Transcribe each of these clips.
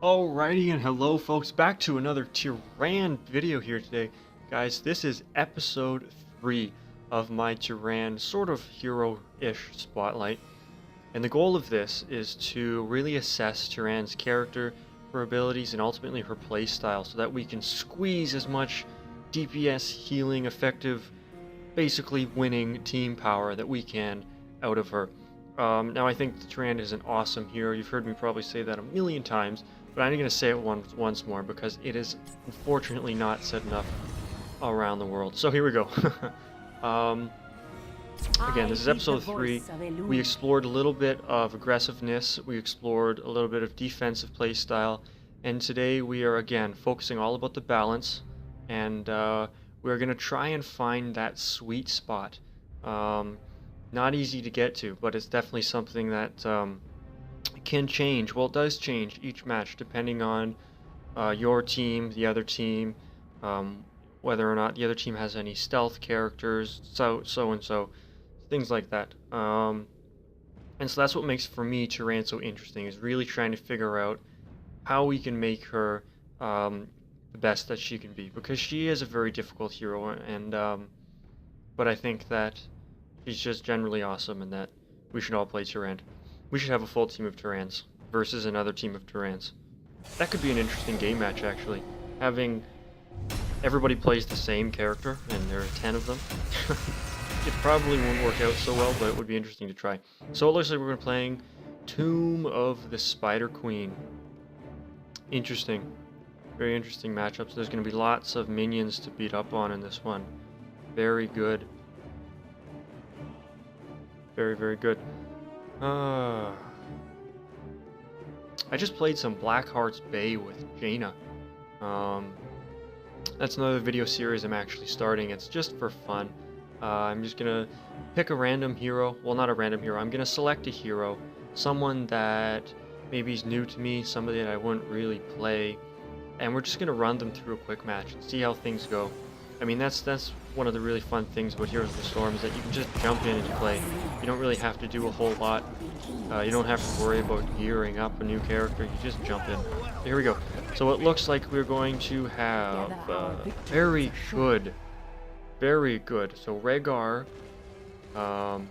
Alrighty, and hello folks, back to another Tyrande video here today. Guys, this is episode 3 of my Tyrande sort of hero-ish spotlight. And the goal of this is to really assess Tyrande's character, her abilities, and ultimately her playstyle so that we can squeeze as much DPS, healing, effective, basically winning team power that we can out of her. Now I think Tyrande is an awesome hero. You've heard me probably say that a million times, but I'm going to say it once more because it is unfortunately not said enough around the world. So here we go. Again, this is episode 3. We explored a little bit of aggressiveness, we explored a little bit of defensive play style, and today we are again focusing all about the balance, and we're going to try and find that sweet spot. Not easy to get to, but it's definitely something that can change. Well, it does change each match depending on your team, the other team, whether or not the other team has any stealth characters, so things like that. And so that's what makes, for me, Tyrande so interesting, is really trying to figure out how we can make her the best that she can be, because she is a very difficult hero, and but I think that she's just generally awesome, and that we should all play Tyrande. We should have a full team of Tyrandes versus another team of Tyrandes. That could be an interesting game match, actually. Having everybody plays the same character, and there are 10 of them. It probably won't work out so well, but it would be interesting to try. So it looks like we're going to be playing Tomb of the Spider Queen. Interesting. Very interesting matchups. There's going to be lots of minions to beat up on in this one. Very good. Very, very good. I just played some Blackheart's Bay with Jaina. That's another video series I'm actually starting. It's just for fun. I'm just gonna pick a random hero. Well, not a random hero. I'm gonna select a hero. Someone that maybe is new to me, somebody that I wouldn't really play. And we're just gonna run them through a quick match and see how things go. I mean, that's one of the really fun things about Heroes of the Storm, is that you can just jump in and play. You don't really have to do a whole lot. You don't have to worry about gearing up a new character. You just jump in. Here we go. So it looks like we're going to have very good. So Rhaegar, Muradin,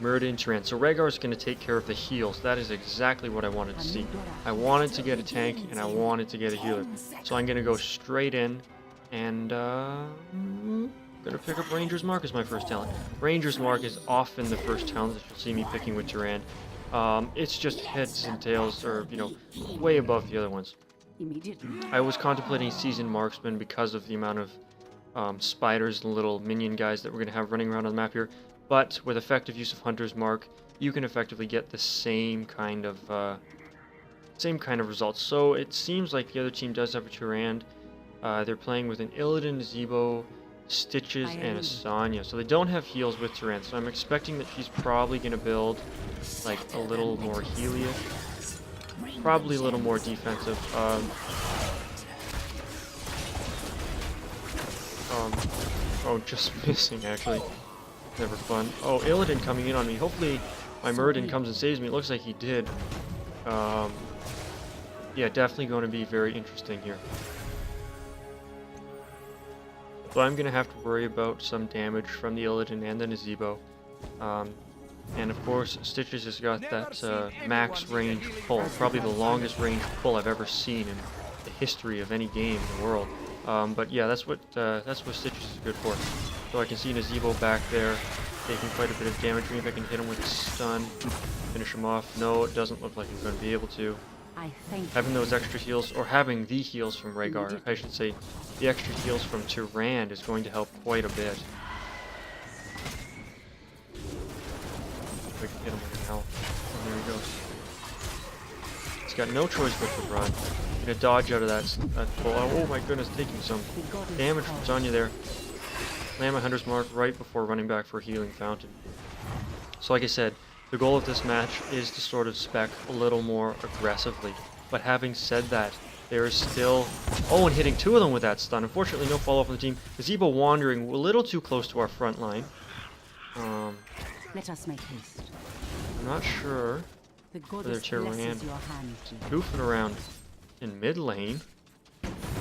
Tyrande. So Rhaegar is going to take care of the heals. That is exactly what I wanted to see. I wanted to get a tank and I wanted to get a healer. So I'm going to go straight in. And gonna pick up Ranger's Mark as my first talent. Ranger's Mark is often the first talent that you'll see me picking with Tyrande. It's just heads and tails, or way above the other ones. I was contemplating Seasoned Marksman because of the amount of spiders and little minion guys that we're gonna have running around on the map here. But with effective use of Hunter's Mark, you can effectively get the same kind of results. So it seems like the other team does have a Tyrande. They're playing with an Illidan, Zebo, Stitches, and a Sonya. So they don't have heals with Tyrande, so I'm expecting that she's probably going to build like a little more healy, probably a little more defensive. Oh, just missing actually. Never fun. Oh, Illidan coming in on me. Hopefully my Muradin comes and saves me. It looks like he did. Yeah, definitely going to be very interesting here. So I'm going to have to worry about some damage from the Illidan and the Nazebo. And of course, Stitches has got that max range pull, probably the longest range pull I've ever seen in the history of any game in the world. But yeah, that's what Stitches is good for. So I can see Nazebo back there taking quite a bit of damage. Maybe I can hit him with a stun, finish him off. No, it doesn't look like I'm going to be able to. Having those extra heals, or having the heals from Rhaegar, I should say, the extra heals from Tyrande is going to help quite a bit. If we can hit him with now. Oh, there he goes. He's got no choice but to run. Gonna dodge out of that pull. Oh my goodness, taking some damage from Sonya there. Land my Hunter's Mark right before running back for Healing Fountain. So like I said, the goal of this match is to sort of spec a little more aggressively. But having said that, there is still... Oh, and hitting 2 of them with that stun. Unfortunately, no follow-up on the team. Zebo wandering a little too close to our front line. Let us make haste. I'm not sure whether Tyrande goofing around. in mid lane,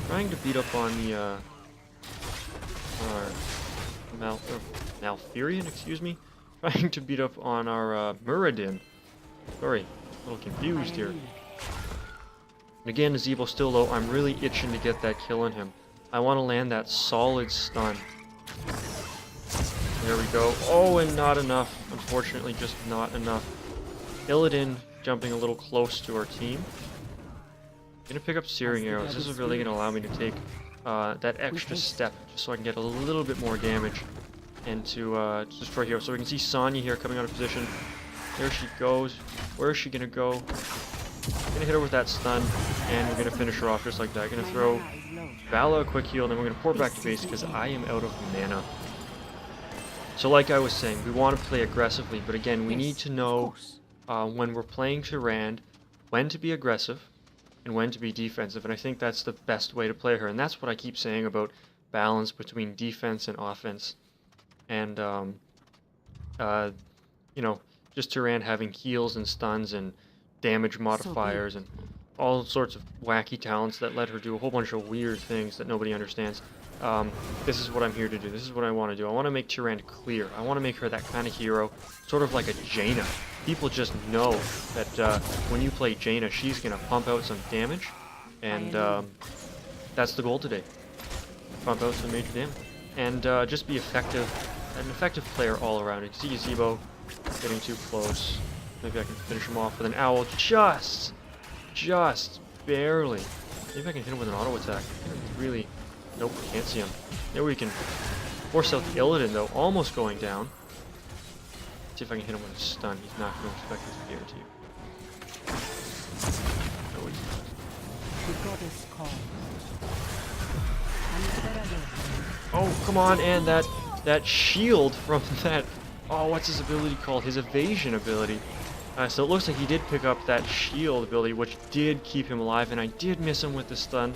trying to beat up on the Malfurion, excuse me, trying to beat up on our Muradin. Sorry, a little confused here. And again, Nazebo's still low. I'm really itching to get that kill on him. I want to land that solid stun. There we go. Oh, and not enough. Unfortunately, just not enough. Illidan jumping a little close to our team. Gonna pick up Searing Arrows. This is really gonna allow me to take that extra step, just so I can get a little bit more damage and to destroy heroes. So we can see Sonya here coming out of position. There she goes. Where is she gonna go? Gonna hit her with that stun, and we're gonna finish her off just like that. Gonna throw Vala a quick heal, and then we're gonna pour back to base because I am out of mana. So like I was saying, we want to play aggressively, but again, we need to know when we're playing Tyrande, when to be aggressive and when to be defensive, and I think that's the best way to play her, and that's what I keep saying about balance between defense and offense, and you know, just Tyrande having heals and stuns and damage modifiers and all sorts of wacky talents that let her do a whole bunch of weird things that nobody understands. This is what I'm here to do. This is what I want to do. I want to make Tyrande clear. I want to make her that kind of hero, sort of like a Jaina. People just know that when you play Jaina, she's going to pump out some damage, and that's the goal today. Pump out some major damage. And just be effective, an effective player all around. You can see Zebo getting too close. Maybe I can finish him off with an owl, just barely. Maybe I can hit him with an auto attack. Really, nope, can't see him. There we can force out the Illidan though, almost going down. See if I can hit him with a stun. He's not going to expect this to guarantee you. No, he's not. Oh, come on, and that shield from that. Oh, what's his ability called? His evasion ability. So it looks like he did pick up that shield ability, which did keep him alive, and I did miss him with the stun.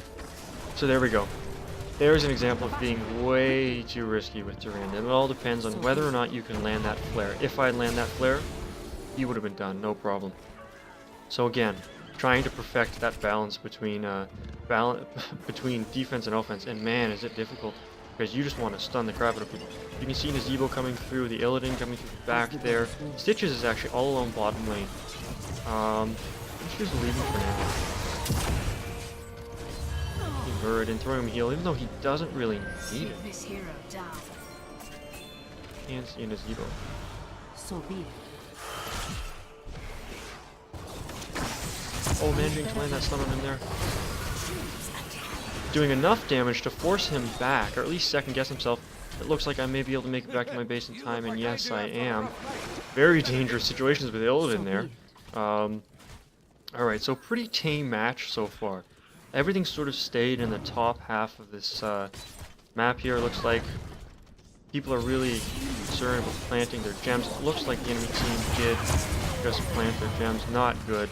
So there we go. There's an example of being way too risky with Tyrande. It all depends on whether or not you can land that flare. If I land that flare, he would have been done, no problem. So again, trying to perfect that balance between between defense and offense, and man, is it difficult, because you just want to stun the crap out of people. You can see Nazebo coming through, the Illidan coming through the back there. Stitches is actually all alone bottom lane. I'm just leaving for now. Muradin throwing him a heal, even though he doesn't really need it. Can't see Nazebo. So be it. Oh, managing to land that stun on him there. Doing enough damage to force him back, or at least second guess himself. It looks like I may be able to make it back to my base in time, and yes, I am. Very dangerous situations with Illidan there. Alright, so pretty tame match so far. Everything sort of stayed in the top half of this map here. It looks like people are really concerned with planting their gems. It looks like the enemy team did just plant their gems. Not good.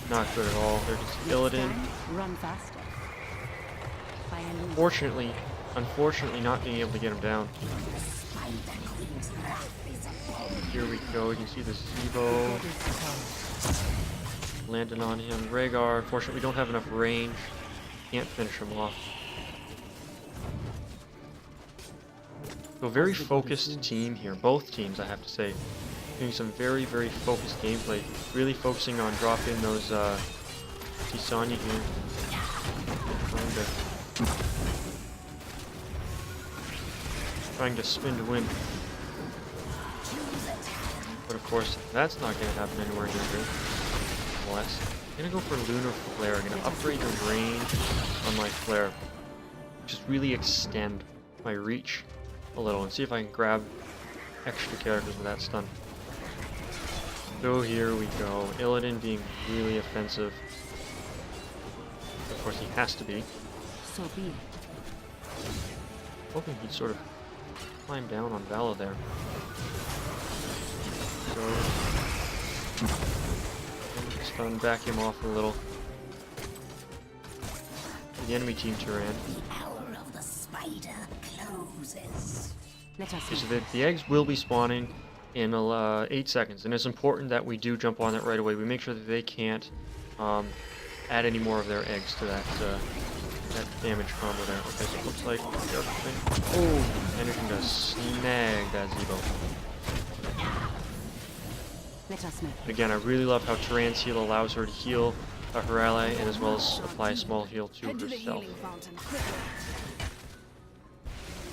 Not good at all. There's Illidan. Run faster. Unfortunately not being able to get him down. Here we go. You can see the Zebo landing on him. Rhaegar, unfortunately, we don't have enough range. Can't finish him off. So very focused team here. Both teams, I have to say. Doing some very, very focused gameplay. Really focusing on dropping those, see Sonya here. Trying to spin to win. But of course, that's not going to happen anywhere near here. Unless I'm going to go for Lunar Flare. I'm going to upgrade the range on my Flare. Just really extend my reach a little and see if I can grab extra characters with that stun. So here we go. Illidan being really offensive. Of course, he has to be. So be it. Hoping he'd sort of climb down on Vala there. So stun, back him off a little. The enemy team Tyrande. The hour of the spider closes. Let us Okay, so the eggs will be spawning in 8 seconds, and it's important that we do jump on it right away. We make sure that they can't add any more of their eggs to that damage combo there. Okay, so it looks like the other thing. Oh, managing to snag that Zebo. Let us know. Again, I really love how Tyrande's heal allows her to heal her ally and as well as apply a small heal to herself.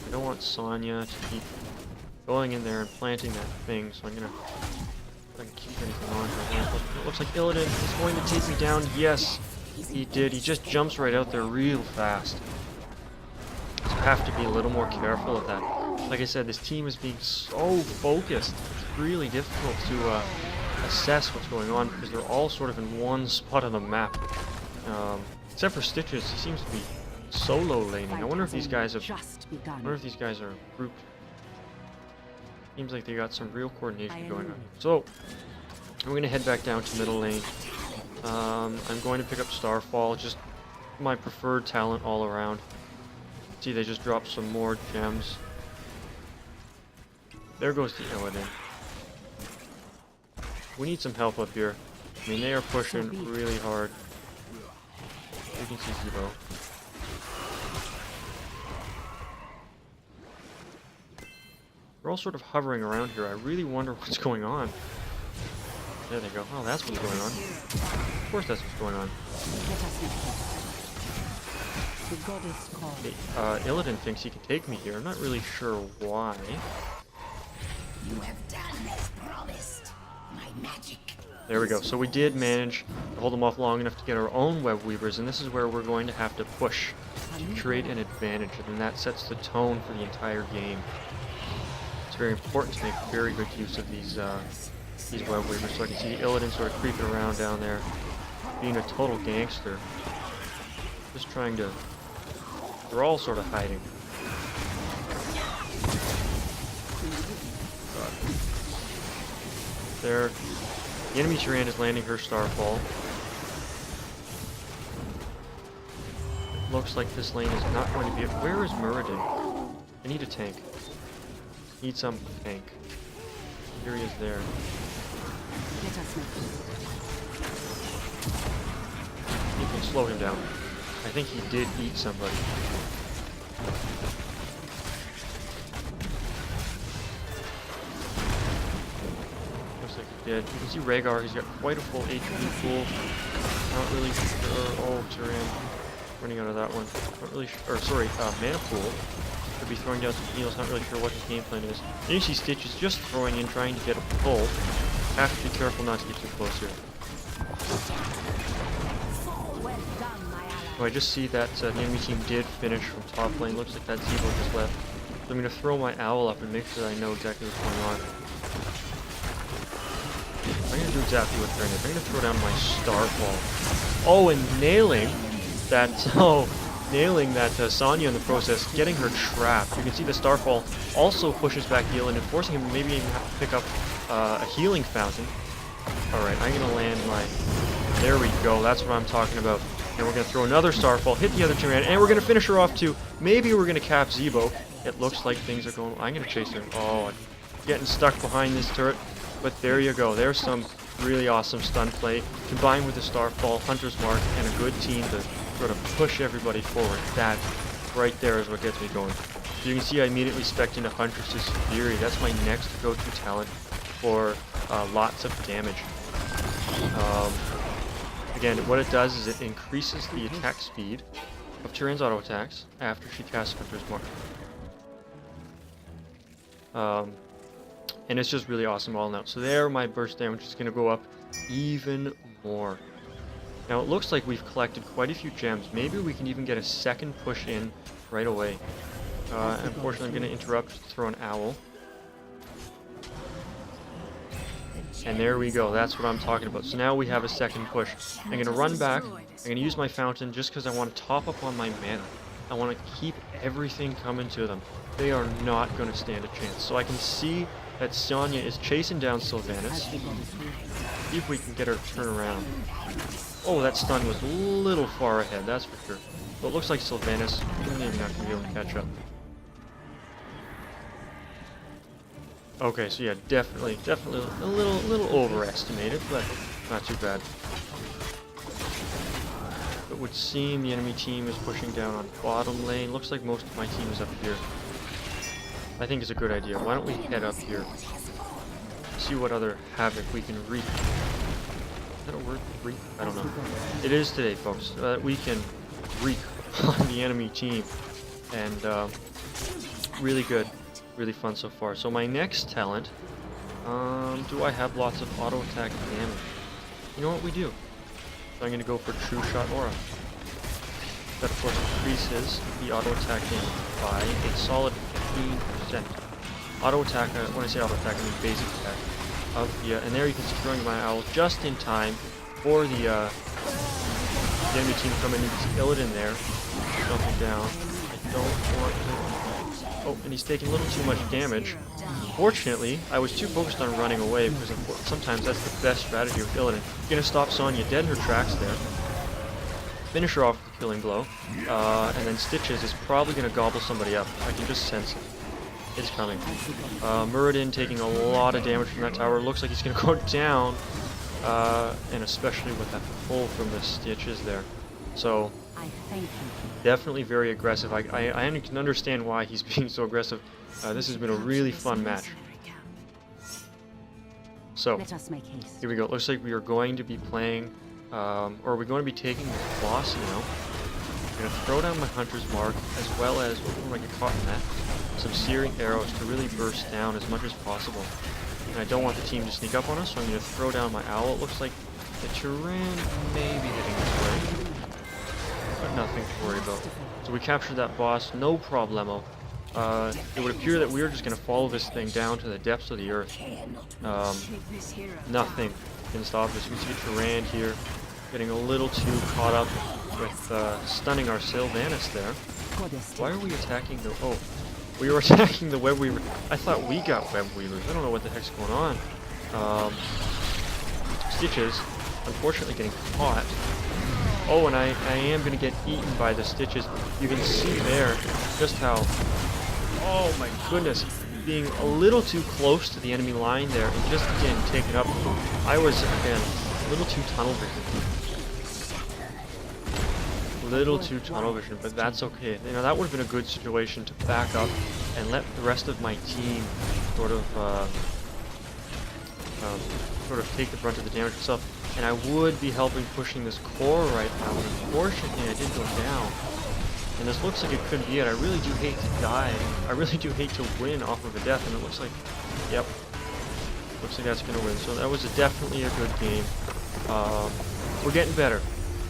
I don't want Sonya to keep going in there and planting that thing, so I'm gonna keep anything on her. It looks like Illidan is going to take me down. Yes, he did. He just jumps right out there real fast. So I have to be a little more careful of that. Like I said, this team is being so focused. It's really difficult to assess what's going on because they're all sort of in one spot on the map. Except for Stitches, he seems to be solo laning. I wonder if these guys have. I wonder if these guys are grouped. Seems like they got some real coordination going on. So we're gonna head back down to middle lane. I'm going to pick up Starfall, just my preferred talent all around. See, they just dropped some more gems. There goes the Illidan. We need some help up here. I mean, they are pushing really hard. You can see Zebo. They're all sort of hovering around here. I really wonder what's going on. There they go. Oh, that's what's going on. Of course that's what's going on. Okay, Illidan thinks he can take me here. I'm not really sure why. You have done as promised. My magic. There we go. So we did manage to hold them off long enough to get our own web weavers, and this is where we're going to have to push to create an advantage, and that sets the tone for the entire game. It's very important to make very good use of these web weavers. So I can see Illidan sort of creeping around down there, being a total gangster. Just trying to. They're all sort of hiding. There, the enemy Tyrande is landing her Starfall. It looks like this lane is not going to be. Where is Muradin? I need a tank. Need some tank. Here he is there. You can slow him down. I think he did eat somebody. Looks like he did. You can see Rhaegar, he's got quite a full HP pool. Not really sure. Oh, Tyrande. Running out of that one. Not really sure. Or, sorry, mana pool. Could be throwing down some heals, not really sure what his game plan is. And you see Stitch is just throwing in, trying to get a pull. Have to be careful not to get too close here. Oh, I just see that the enemy team did finish from top lane. Looks like that Zebo just left. So I'm going to throw my owl up and make sure I know exactly what's going on. I'm going to do exactly what they're doing. I'm going to throw down my Starfall. Oh, and nailing that. Oh. Nailing that Sonya in the process, getting her trapped. You can see the Starfall also pushes back Illidan and forcing him to maybe even have to pick up a healing fountain. Alright, I'm going to land my... There we go, that's what I'm talking about. And we're going to throw another Starfall, hit the other Tyrande, and we're going to finish her off too. Maybe we're going to cap Zebo. It looks like things are going... I'm going to chase her. Oh, I'm getting stuck behind this turret. But there you go, there's some really awesome stun play, combined with the Starfall, Hunter's Mark, and a good team to sort of push everybody forward. That right there is what gets me going. So you can see I immediately spec'd into Huntress's Fury. That's my next go-to talent for lots of damage. Again, what it does is it increases the attack speed of Tyrande's auto attacks after she casts Hunter's Mark. And it's just really awesome all in out. So there, my burst damage is going to go up even more. Now it looks like we've collected quite a few gems. Maybe we can even get a second push in right away. Unfortunately, I'm going to interrupt to throw an owl. And there we go. That's what I'm talking about. So now we have a second push. I'm going to run back. I'm going to use my fountain just because I want to top up on my mana. I want to keep everything coming to them. They are not going to stand a chance. So I can see that Sonya is chasing down Sylvanas. See if we can get her to turn around. Oh, that stun was a little far ahead, that's for sure. But it looks like Sylvanas is maybe not going to be able to catch up. Okay, so yeah, definitely a little overestimated, but not too bad. it would seem the enemy team is pushing down on bottom lane. Looks like most of my team is up here. I think it's a good idea. Why don't we head up here? See what other havoc we can wreak. Is that a word? Wreak? I don't know. It is today, folks. We can wreak on the enemy team. And really good. Really fun so far. So my next talent, do I have lots of auto attack damage? You know what we do? So I'm going to go for True Shot Aura. That of course increases the auto attack damage by a solid 15%. Auto attack, when I say auto attack, I mean basic attack. And there you can see throwing my owl just in time for the enemy team coming in to kill it in there. Jumping down. I don't want to... Oh, and he's taking a little too much damage. Fortunately, I was too focused on running away because sometimes that's the best strategy with Illidan. You're going to stop Sonya dead in her tracks there. Finish her off with a killing blow. And then Stitches is probably going to gobble somebody up. I can just sense it. It's coming. Muradin taking a lot of damage from that tower. Looks like he's going to go down. And especially with that pull from the Stitches there. So, definitely very aggressive. I can understand why he's being so aggressive. This has been a really fun match. So, here we go. Looks like we are going to be playing, or we're going to be taking this boss now. I'm going to throw down my Hunter's Mark, as well as, when I get caught in that, some Searing Arrows to really burst down as much as possible. And I don't want the team to sneak up on us, so I'm going to throw down my Owl. It looks like the Tyrande may be heading this way, but nothing to worry about. So we captured that boss, no problemo. It would appear that we are just going to follow this thing down to the depths of the earth. Nothing can stop us. We see Tyrande here getting a little too caught up with stunning our Sylvanas there. Why are we attacking the... Oh, we were attacking the Web Weaver. I thought we got Web Weavers. I don't know what the heck's going on. Stitches, unfortunately getting caught. Oh, and I am going to get eaten by the Stitches. You can see there just how... Oh my goodness. Being a little too close to the enemy line there and just getting taken up. I was, again, a little too tunnel vision. Little too tunnel vision, but that's okay. You know, that would have been a good situation to back up and let the rest of my team sort of take the brunt of the damage itself. And I would be helping pushing this core right now, but unfortunately I did go down. And this looks like it could be it. I really do hate to die. I really do hate to win off of a death, and it looks like, yep, looks like that's going to win. So that was definitely a good game. We're getting better.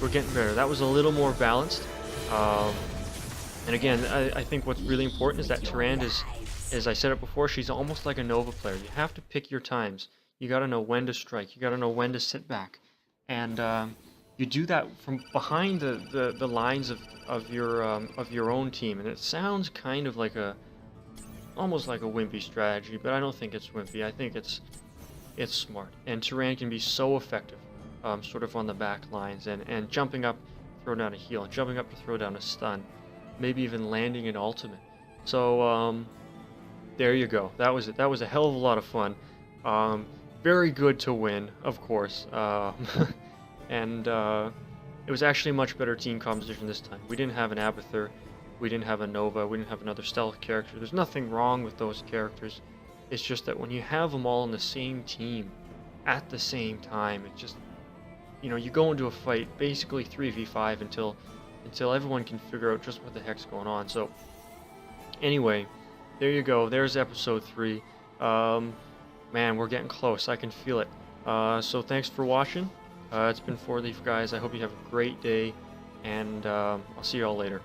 We're getting better. That was a little more balanced. And again, I think what's really important is that Tyrande is, as I said it before, she's almost like a Nova player. You have to pick your times. You got to know when to strike. You got to know when to sit back. And you do that from behind the lines of your own team. And it sounds kind of like almost like a wimpy strategy, but I don't think it's wimpy. I think it's smart. And Tyrande can be so effective. Sort of on the back lines and jumping up, throw down a heal, jumping up to throw down a stun, maybe even landing an ultimate. So there you go. That was it. That was a hell of a lot of fun. Very good to win, of course. And it was actually a much better team composition this time. We didn't have an Abathur, we didn't have a Nova, we didn't have another stealth character. There's nothing wrong with those characters. It's just that when you have them all on the same team at the same time, it just... You know, you go into a fight basically 3v5 until everyone can figure out just what the heck's going on. So, anyway, there you go. There's episode 3. Man, we're getting close. I can feel it. So thanks for watching. It's been 4 Leaf, guys. I hope you have a great day, and I'll see you all later.